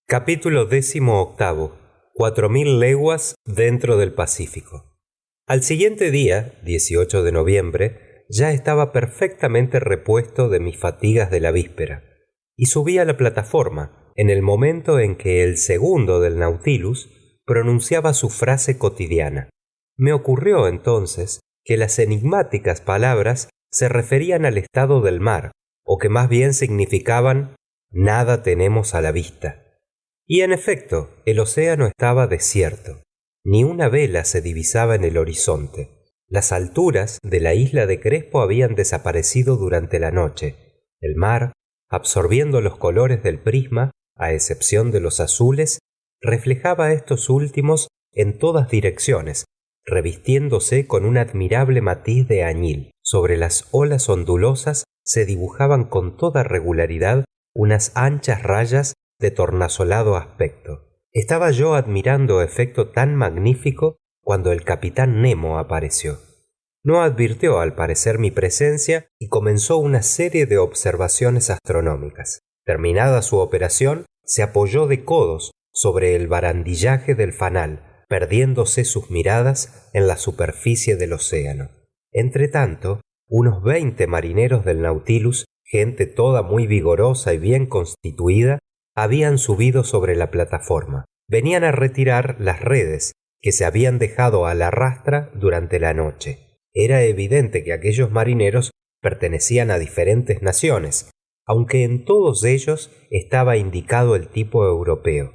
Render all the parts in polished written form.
Capítulo 18. 4000 leguas dentro del Pacífico. Al siguiente día, 18 de noviembre, ya estaba perfectamente repuesto de mis fatigas de la víspera, y subí a la plataforma en el momento en que el segundo del Nautilus pronunciaba su frase cotidiana. Me ocurrió entonces que las enigmáticas palabras se referían al estado del mar, o que más bien significaban «nada tenemos a la vista». Y en efecto, el océano estaba desierto. Ni una vela se divisaba en el horizonte. Las alturas de la isla de Crespo habían desaparecido durante la noche. El mar, absorbiendo los colores del prisma, a excepción de los azules, reflejaba estos últimos en todas direcciones, revistiéndose con un admirable matiz de añil. Sobre las olas ondulosas se dibujaban con toda regularidad unas anchas rayas de tornasolado aspecto. Estaba yo admirando efecto tan magnífico cuando el capitán Nemo apareció. No advirtió al parecer mi presencia y comenzó una serie de observaciones astronómicas. Terminada su operación, se apoyó de codos sobre el barandillaje del fanal, perdiéndose sus miradas en la superficie del océano. Entretanto, unos 20 marineros del Nautilus, gente toda muy vigorosa y bien constituida, habían subido sobre la plataforma. Venían a retirar las redes que se habían dejado a la rastra durante la noche. Era evidente que aquellos marineros pertenecían a diferentes naciones, aunque en todos ellos estaba indicado el tipo europeo.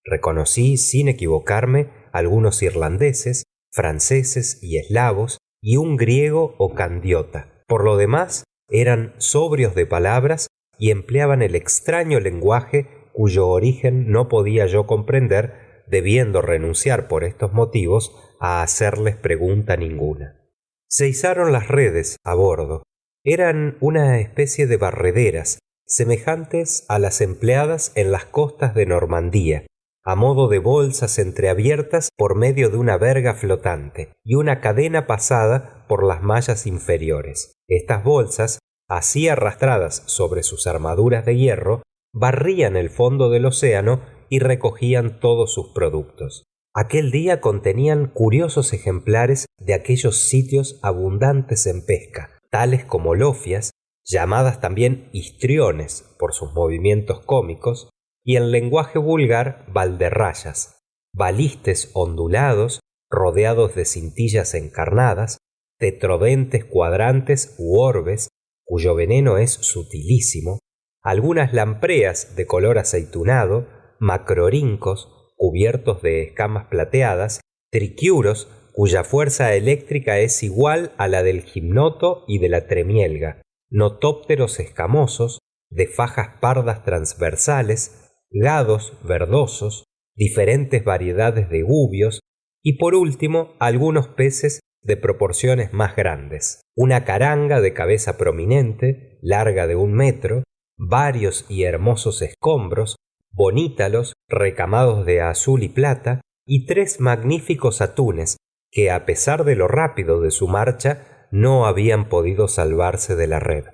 Reconocí sin equivocarme algunos irlandeses, franceses y eslavos, y un griego o candiota. Por lo demás, eran sobrios de palabras y empleaban el extraño lenguaje cuyo origen no podía yo comprender, debiendo renunciar por estos motivos a hacerles pregunta ninguna. Se izaron las redes a bordo. Eran una especie de barrederas, semejantes a las empleadas en las costas de Normandía, a modo de bolsas entreabiertas por medio de una verga flotante y una cadena pasada por las mallas inferiores. Estas bolsas, así arrastradas sobre sus armaduras de hierro, barrían el fondo del océano y recogían todos sus productos. Aquel día contenían curiosos ejemplares de aquellos sitios abundantes en pesca, tales como lofias, llamadas también histriones por sus movimientos cómicos, y en lenguaje vulgar balderrayas, balistes ondulados rodeados de cintillas encarnadas, tetrodentes cuadrantes u orbes, cuyo veneno es sutilísimo, algunas lampreas de color aceitunado, macrorincos cubiertos de escamas plateadas, triquiuros cuya fuerza eléctrica es igual a la del gimnoto y de la tremielga, notópteros escamosos, de fajas pardas transversales, gados verdosos, diferentes variedades de gubios y por último algunos peces de proporciones más grandes, una caranga de cabeza prominente, larga de 1 metro, varios y hermosos escombros, bonítalos recamados de azul y plata, y 3 magníficos atunes que, a pesar de lo rápido de su marcha, no habían podido salvarse de la red.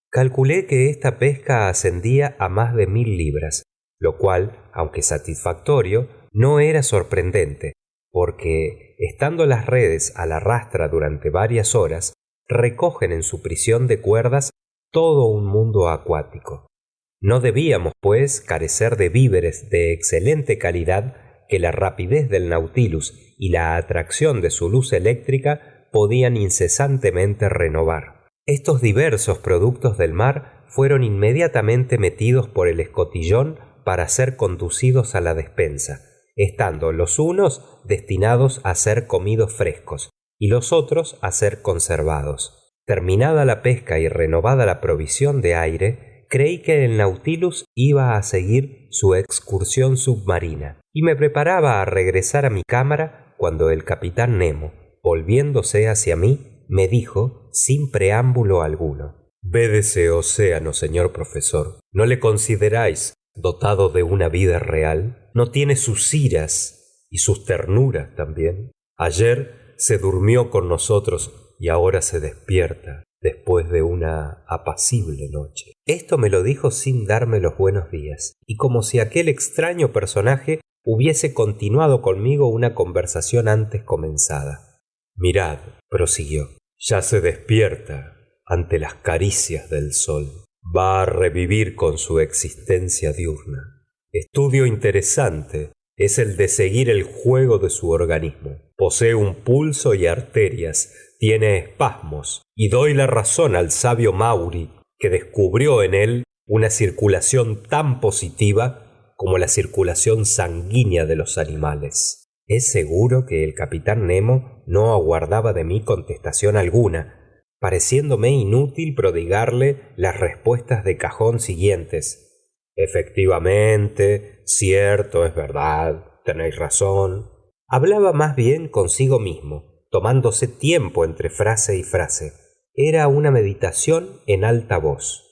Calculé que esta pesca ascendía a más de 1000 libras, lo cual, aunque satisfactorio, no era sorprendente, porque, estando las redes a la rastra durante varias horas, recogen en su prisión de cuerdas todo un mundo acuático. No debíamos, pues, carecer de víveres de excelente calidad que la rapidez del Nautilus y la atracción de su luz eléctrica podían incesantemente renovar. Estos diversos productos del mar fueron inmediatamente metidos por el escotillón para ser conducidos a la despensa, estando los unos destinados a ser comidos frescos y los otros a ser conservados. Terminada la pesca y renovada la provisión de aire, creí que el Nautilus iba a seguir su excursión submarina y me preparaba a regresar a mi cámara cuando el capitán Nemo, volviéndose hacia mí, me dijo sin preámbulo alguno: «Ved ese océano, señor profesor. ¿No le consideráis dotado de una vida real? ¿No tiene sus iras y sus ternuras también? Ayer se durmió con nosotros y ahora se despierta. después de una apacible noche. Esto me lo dijo sin darme los buenos días, y como si aquel extraño personaje hubiese continuado conmigo una conversación antes comenzada. Mirad, prosiguió, ya se despierta ante las caricias del sol. Va a revivir con su existencia diurna. Estudio interesante es el de seguir el juego de su organismo. Posee un pulso y arterias, tiene espasmos, y doy la razón al sabio Maury, que descubrió en él una circulación tan positiva como la circulación sanguínea de los animales. Es seguro que el capitán Nemo no aguardaba de mí contestación alguna, pareciéndome inútil prodigarle las respuestas de cajón siguientes. Efectivamente, cierto, es verdad, tenéis razón. Hablaba más bien consigo mismo, tomándose tiempo entre frase y frase. Era una meditación en alta voz.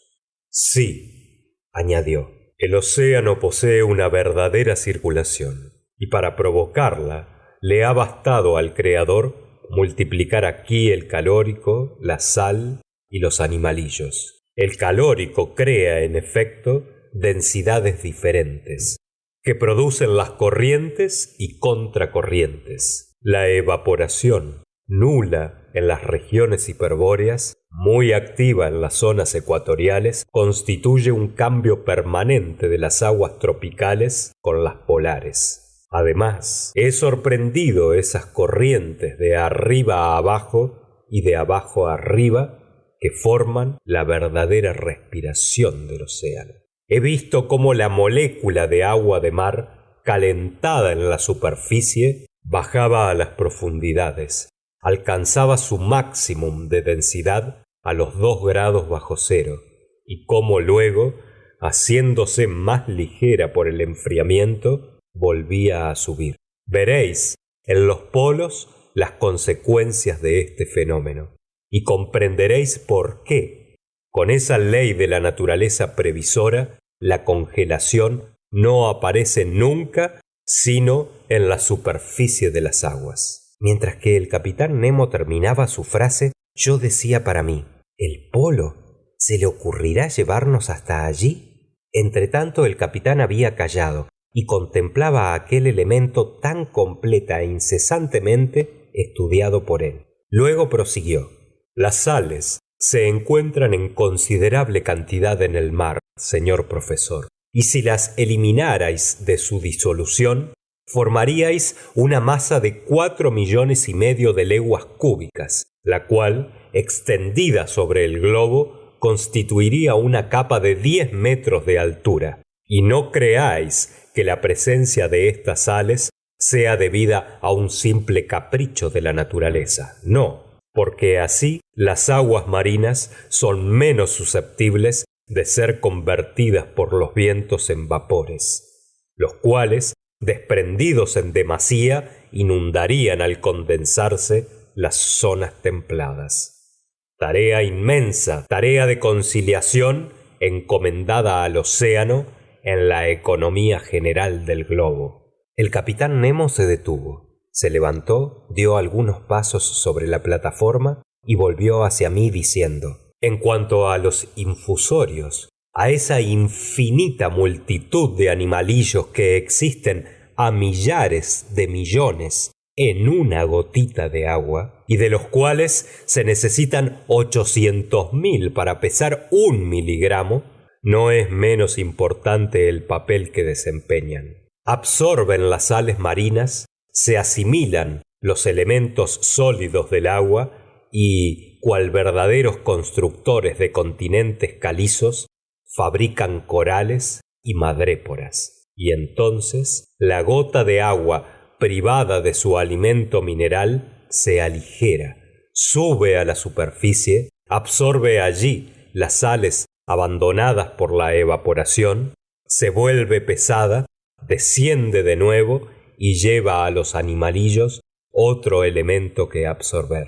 Sí, añadió, el océano posee una verdadera circulación, y para provocarla le ha bastado al Creador multiplicar aquí el calórico, la sal y los animalillos. El calórico crea, en efecto, densidades diferentes, que producen las corrientes y contracorrientes. La evaporación, nula en las regiones hiperbóreas, muy activa en las zonas ecuatoriales, constituye un cambio permanente de las aguas tropicales con las polares. Además, he sorprendido esas corrientes de arriba a abajo y de abajo a arriba que forman la verdadera respiración del océano. He visto cómo la molécula de agua de mar, calentada en la superficie, bajaba a las profundidades, alcanzaba su máximum de densidad a los 2 grados bajo cero, y cómo luego, haciéndose más ligera por el enfriamiento, volvía a subir. Veréis en los polos las consecuencias de este fenómeno, y comprenderéis por qué, con esa ley de la naturaleza previsora, la congelación no aparece nunca sino en la superficie de las aguas. Mientras que el capitán Nemo terminaba su frase, yo decía para mí, ¿el polo? ¿Se le ocurrirá llevarnos hasta allí? Entretanto el capitán había callado y contemplaba aquel elemento tan completa e incesantemente estudiado por él. Luego prosiguió. Las sales se encuentran en considerable cantidad en el mar, señor profesor, y si las eliminarais de su disolución, formaríais una masa de 4,5 millones de leguas cúbicas, la cual, extendida sobre el globo, constituiría una capa de 10 metros de altura. Y no creáis que la presencia de estas sales sea debida a un simple capricho de la naturaleza. No, porque así las aguas marinas son menos susceptibles de ser convertidas por los vientos en vapores, los cuales, desprendidos en demasía, inundarían al condensarse las zonas templadas. Tarea inmensa, tarea de conciliación encomendada al océano en la economía general del globo. El capitán Nemo se detuvo. Se levantó, dio algunos pasos sobre la plataforma y volvió hacia mí diciendo, en cuanto a los infusorios, a esa infinita multitud de animalillos que existen a millares de millones en una gotita de agua, y de los cuales se necesitan 800.000 para pesar 1 miligramo, no es menos importante el papel que desempeñan. Absorben las sales marinas, se asimilan los elementos sólidos del agua y, cual verdaderos constructores de continentes calizos, fabrican corales y madréporas. Y entonces la gota de agua privada de su alimento mineral se aligera, sube a la superficie, absorbe allí las sales abandonadas por la evaporación, se vuelve pesada, desciende de nuevo y lleva a los animalillos otro elemento que absorber.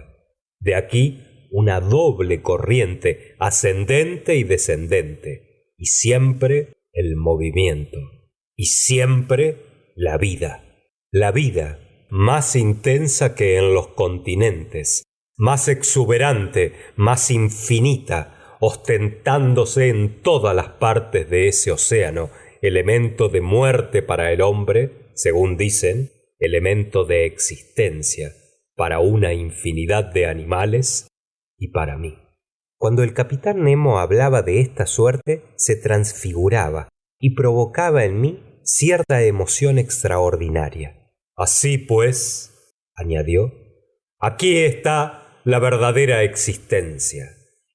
De aquí una doble corriente ascendente y descendente, y siempre el movimiento, y siempre la vida. La vida, más intensa que en los continentes, más exuberante, más infinita, ostentándose en todas las partes de ese océano, elemento de muerte para el hombre, según dicen, elemento de existencia para una infinidad de animales y para mí. Cuando el capitán Nemo hablaba de esta suerte, se transfiguraba y provocaba en mí cierta emoción extraordinaria. Así pues, añadió, aquí está la verdadera existencia,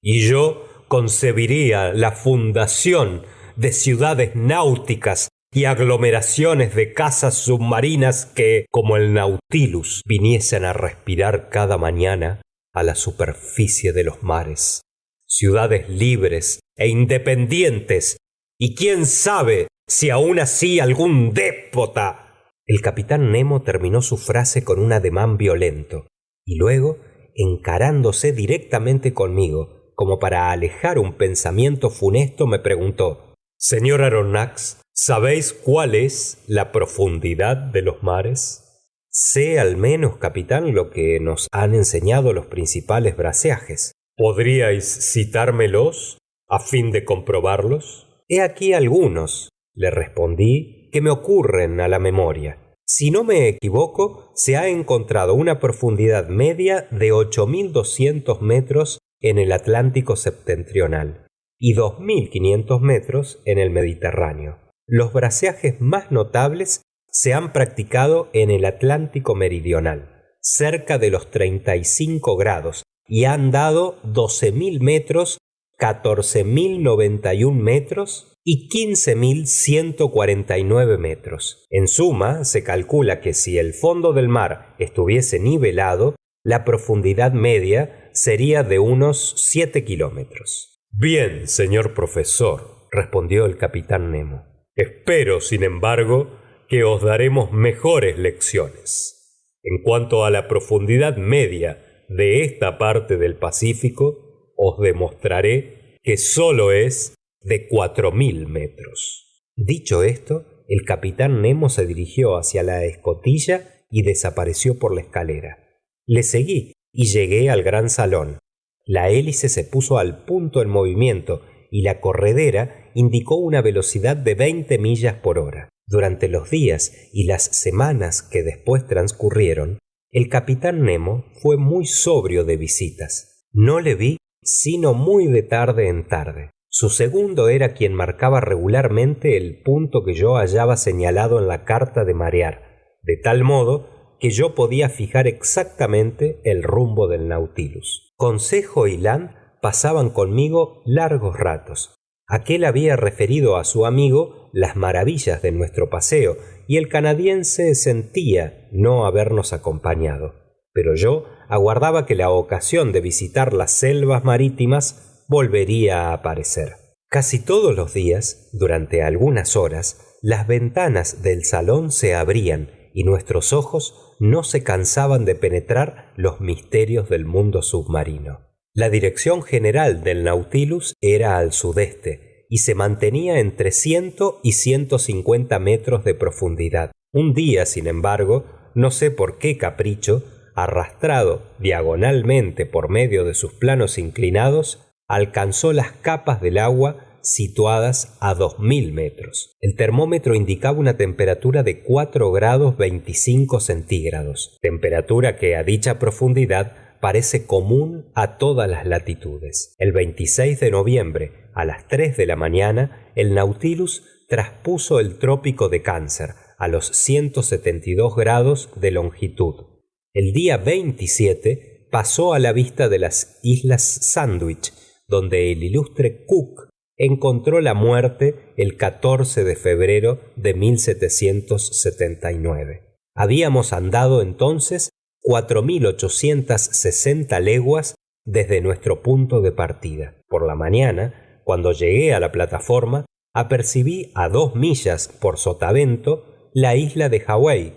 y yo concebiría la fundación de ciudades náuticas y aglomeraciones de casas submarinas que, como el Nautilus, viniesen a respirar cada mañana a la superficie de los mares. Ciudades libres e independientes, y quién sabe si aún así algún déspota. El capitán Nemo terminó su frase con un ademán violento, y luego, encarándose directamente conmigo, como para alejar un pensamiento funesto, me preguntó: Señor Aronnax, ¿sabéis cuál es la profundidad de los mares? Sé al menos, capitán, lo que nos han enseñado los principales braceajes. ¿Podríais citármelos a fin de comprobarlos? He aquí algunos, le respondí, que me ocurren a la memoria. Si no me equivoco, se ha encontrado una profundidad media de 8.200 metros en el Atlántico septentrional y 2.500 metros en el Mediterráneo. Los braceajes más notables se han practicado en el Atlántico meridional, cerca de los 35 grados, y han dado 12.000 metros, 14.091 metros y 15.149 metros. En suma, se calcula que si el fondo del mar estuviese nivelado, la profundidad media sería de unos 7 kilómetros. Bien, señor profesor, respondió el capitán Nemo. Espero, sin embargo, que os daremos mejores lecciones. En cuanto a la profundidad media de esta parte del Pacífico, os demostraré que solo es de 4.000 metros. Dicho esto, el capitán Nemo se dirigió hacia la escotilla y desapareció por la escalera. Le seguí y llegué al gran salón. La hélice se puso al punto en movimiento y la corredera indicó una velocidad de 20 millas por hora. Durante los días y las semanas que después transcurrieron, el capitán Nemo fue muy sobrio de visitas. No le vi sino muy de tarde en tarde. Su segundo era quien marcaba regularmente el punto que yo hallaba señalado en la carta de marear, de tal modo que yo podía fijar exactamente el rumbo del Nautilus. Consejo y Land pasaban conmigo largos ratos. Aquel había referido a su amigo las maravillas de nuestro paseo, y el canadiense sentía no habernos acompañado. Pero yo aguardaba que la ocasión de visitar las selvas marítimas volvería a aparecer. Casi todos los días, durante algunas horas, las ventanas del salón se abrían y nuestros ojos no se cansaban de penetrar los misterios del mundo submarino. La dirección general del Nautilus era al sudeste y se mantenía entre 100 y 150 metros de profundidad. Un día, sin embargo, no sé por qué capricho, arrastrado diagonalmente por medio de sus planos inclinados, alcanzó las capas del agua situadas a 2.000 metros. El termómetro indicaba una temperatura de 4 grados 25 centígrados, temperatura que a dicha profundidad parece común a todas las latitudes. El 26 de noviembre, a las 3 de la mañana, el Nautilus traspuso el trópico de Cáncer a los 172 grados de longitud. El día 27 pasó a la vista de las Islas Sandwich, donde el ilustre Cook encontró la muerte el 14 de febrero de 1779. Habíamos andado entonces 4.860 leguas desde nuestro punto de partida. Por la mañana, cuando llegué a la plataforma, apercibí a 2 millas por sotavento la isla de Hawái,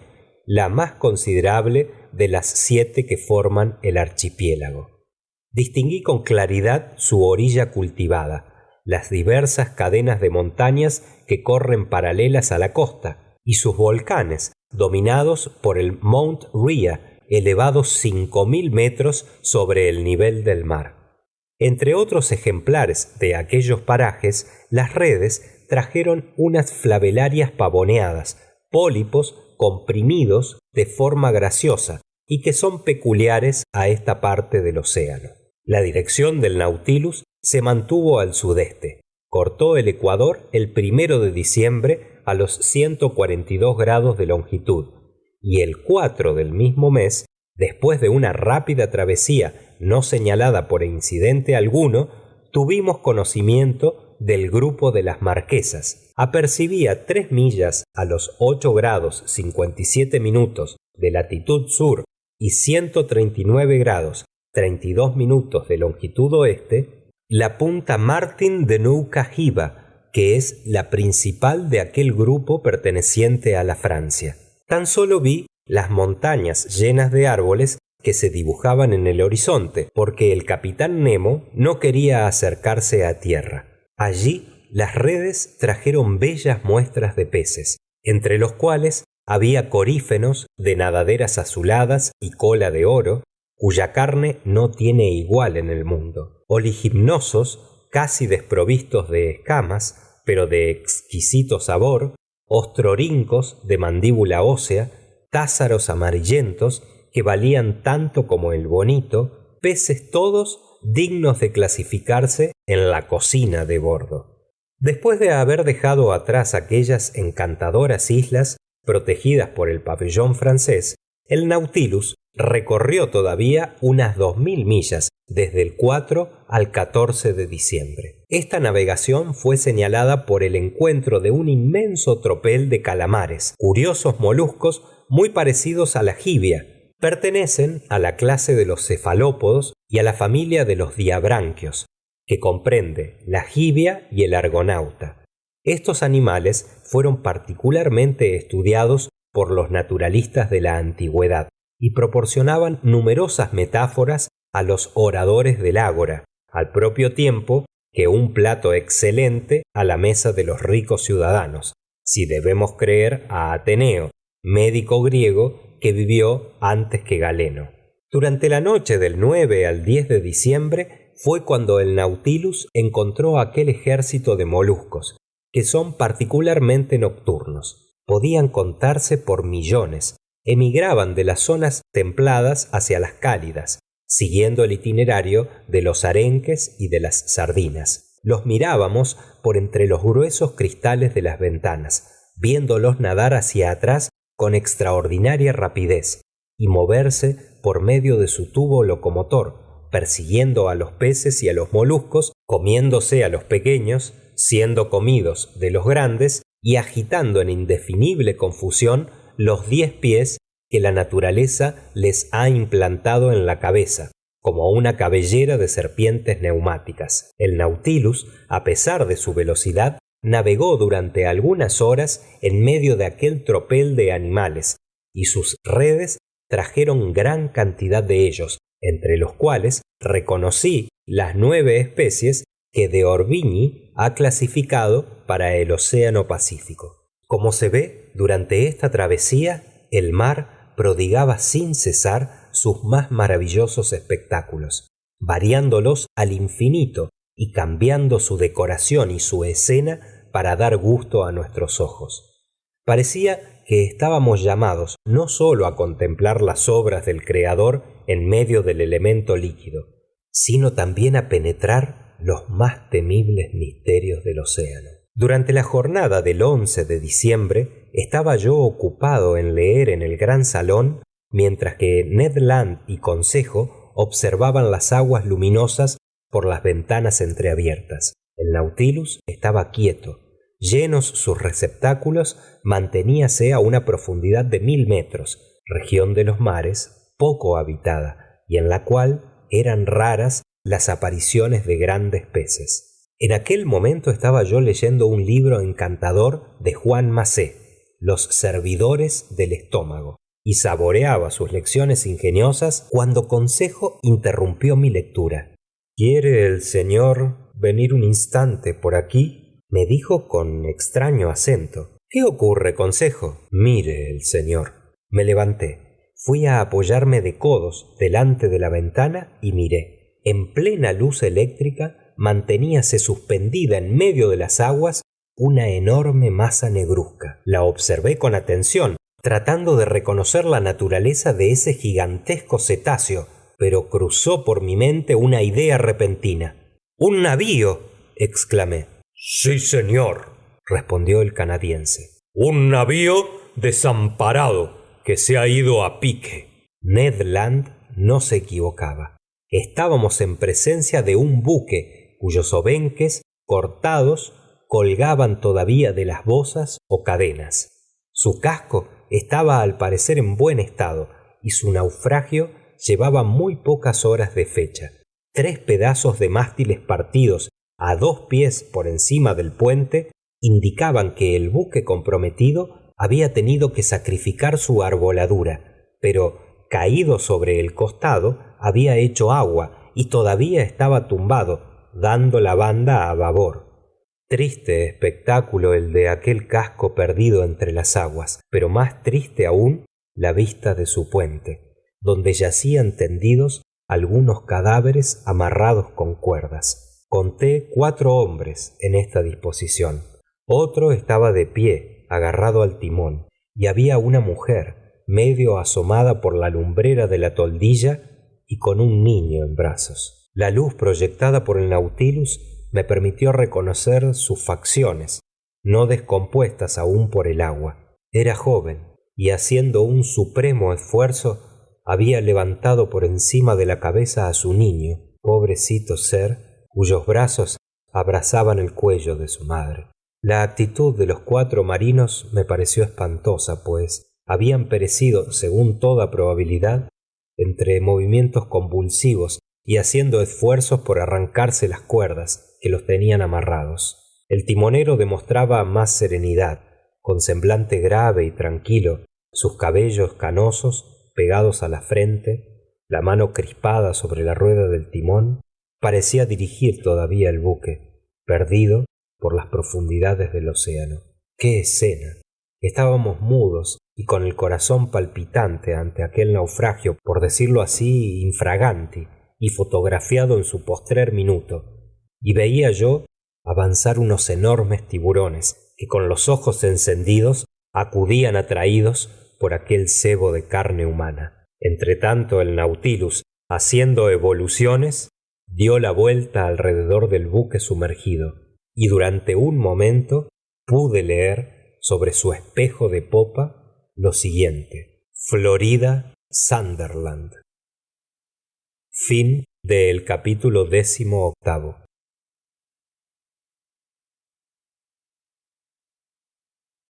la más considerable de las 7 que forman el archipiélago. Distinguí con claridad su orilla cultivada, las diversas cadenas de montañas que corren paralelas a la costa, y sus volcanes, dominados por el Mount Rhea elevados 5000 metros sobre el nivel del mar. Entre otros ejemplares de aquellos parajes, las redes trajeron unas flavelarias pavoneadas, pólipos comprimidos de forma graciosa y que son peculiares a esta parte del océano. La dirección del Nautilus se mantuvo al sudeste. Cortó el ecuador el 1 de diciembre a los 142 grados de longitud y el 4 del mismo mes, después de una rápida travesía no señalada por incidente alguno, tuvimos conocimiento del grupo de las Marquesas. Apercibía 3 millas a los 8 grados 57 minutos de latitud sur y 139 grados 32 minutos de longitud oeste, la punta Martin de Nouka Hiva, que es la principal de aquel grupo perteneciente a la Francia. Tan solo vi las montañas llenas de árboles que se dibujaban en el horizonte, porque el capitán Nemo no quería acercarse a tierra. Allí las redes trajeron bellas muestras de peces, entre los cuales había corífenos de nadaderas azuladas y cola de oro, cuya carne no tiene igual en el mundo, oligimnosos casi desprovistos de escamas, pero de exquisito sabor, ostrorincos de mandíbula ósea, tázaros amarillentos que valían tanto como el bonito, peces todos dignos de clasificarse en la cocina de bordo. Después de haber dejado atrás aquellas encantadoras islas protegidas por el pabellón francés, el Nautilus recorrió todavía unas 2000 millas desde el 4 al 14 de diciembre. Esta navegación fue señalada por el encuentro de un inmenso tropel de calamares, curiosos moluscos muy parecidos a la jibia. Pertenecen a la clase de los cefalópodos y a la familia de los diabranquios, que comprende la jibia y el argonauta. Estos animales fueron particularmente estudiados por los naturalistas de la antigüedad y proporcionaban numerosas metáforas a los oradores del ágora, al propio tiempo que un plato excelente a la mesa de los ricos ciudadanos, si debemos creer a Ateneo, médico griego que vivió antes que Galeno. Durante la noche del 9 al 10 de diciembre fue cuando el Nautilus encontró aquel ejército de moluscos, que son particularmente nocturnos. Podían contarse por millones. Emigraban de las zonas templadas hacia las cálidas, siguiendo el itinerario de los arenques y de las sardinas. Los mirábamos por entre los gruesos cristales de las ventanas, viéndolos nadar hacia atrás con extraordinaria rapidez y moverse por medio de su tubo locomotor, persiguiendo a los peces y a los moluscos, comiéndose a los pequeños, siendo comidos de los grandes y agitando en indefinible confusión los 10 pies que la naturaleza les ha implantado en la cabeza, como una cabellera de serpientes neumáticas. El Nautilus, a pesar de su velocidad, navegó durante algunas horas en medio de aquel tropel de animales, y sus redes trajeron gran cantidad de ellos, entre los cuales reconocí las 9 especies que de Orbigny ha clasificado para el Océano Pacífico. Como se ve, durante esta travesía, el mar prodigaba sin cesar sus más maravillosos espectáculos, variándolos al infinito y cambiando su decoración y su escena para dar gusto a nuestros ojos. Parecía que estábamos llamados no sólo a contemplar las obras del Creador en medio del elemento líquido, sino también a penetrar los más temibles misterios del océano. Durante la jornada del 11 de diciembre estaba yo ocupado en leer en el gran salón, mientras que Ned Land y Consejo observaban las aguas luminosas por las ventanas entreabiertas. El Nautilus estaba quieto. Llenos sus receptáculos, manteníase a una profundidad de 1000 metros, región de los mares poco habitada, y en la cual eran raras las apariciones de grandes peces. En aquel momento estaba yo leyendo un libro encantador de Juan Macé, Los servidores del estómago, y saboreaba sus lecciones ingeniosas cuando Consejo interrumpió mi lectura. ¿Quiere el señor venir un instante por aquí?, me dijo con extraño acento. ¿Qué ocurre, Consejo? Mire el señor. Me levanté. Fui a apoyarme de codos delante de la ventana y miré. En plena luz eléctrica manteníase suspendida en medio de las aguas una enorme masa negruzca. La observé con atención, tratando de reconocer la naturaleza de ese gigantesco cetáceo, pero cruzó por mi mente una idea repentina. ¡Un navío!, exclamé. Sí, señor, respondió el canadiense. Un navío desamparado que se ha ido a pique. Ned Land no se equivocaba. Estábamos en presencia de un buque cuyos obenques cortados colgaban todavía de las bozas o cadenas. Su casco estaba al parecer en buen estado y su naufragio llevaba muy pocas horas de fecha. 3 pedazos de mástiles partidos a 2 pies por encima del puente indicaban que el buque comprometido había tenido que sacrificar su arboladura, pero caído sobre el costado había hecho agua y todavía estaba tumbado, dando la banda a babor. Triste espectáculo el de aquel casco perdido entre las aguas, pero más triste aún la vista de su puente, donde yacían tendidos algunos cadáveres amarrados con cuerdas. Conté 4 hombres en esta disposición. Otro estaba de pie, agarrado al timón, y había una mujer, medio asomada por la lumbrera de la toldilla y con un niño en brazos. La luz proyectada por el Nautilus me permitió reconocer sus facciones, no descompuestas aún por el agua. Era joven y, haciendo un supremo esfuerzo, había levantado por encima de la cabeza a su niño, pobrecito ser, cuyos brazos abrazaban el cuello de su madre. La actitud de los 4 marinos me pareció espantosa, pues habían perecido, según toda probabilidad, entre movimientos convulsivos y haciendo esfuerzos por arrancarse las cuerdas que los tenían amarrados. El timonero demostraba más serenidad, con semblante grave y tranquilo, sus cabellos canosos pegados a la frente, la mano crispada sobre la rueda del timón, parecía dirigir todavía el buque, perdido por las profundidades del océano. ¡Qué escena! Estábamos mudos y con el corazón palpitante ante aquel naufragio, por decirlo así, infraganti, y fotografiado en su postrer minuto, y veía yo avanzar unos enormes tiburones que con los ojos encendidos acudían atraídos por aquel cebo de carne humana. Entretanto el Nautilus, haciendo evoluciones, dio la vuelta alrededor del buque sumergido, y durante un momento pude leer sobre su espejo de popa lo siguiente: Florida Sunderland. Fin del capítulo 18.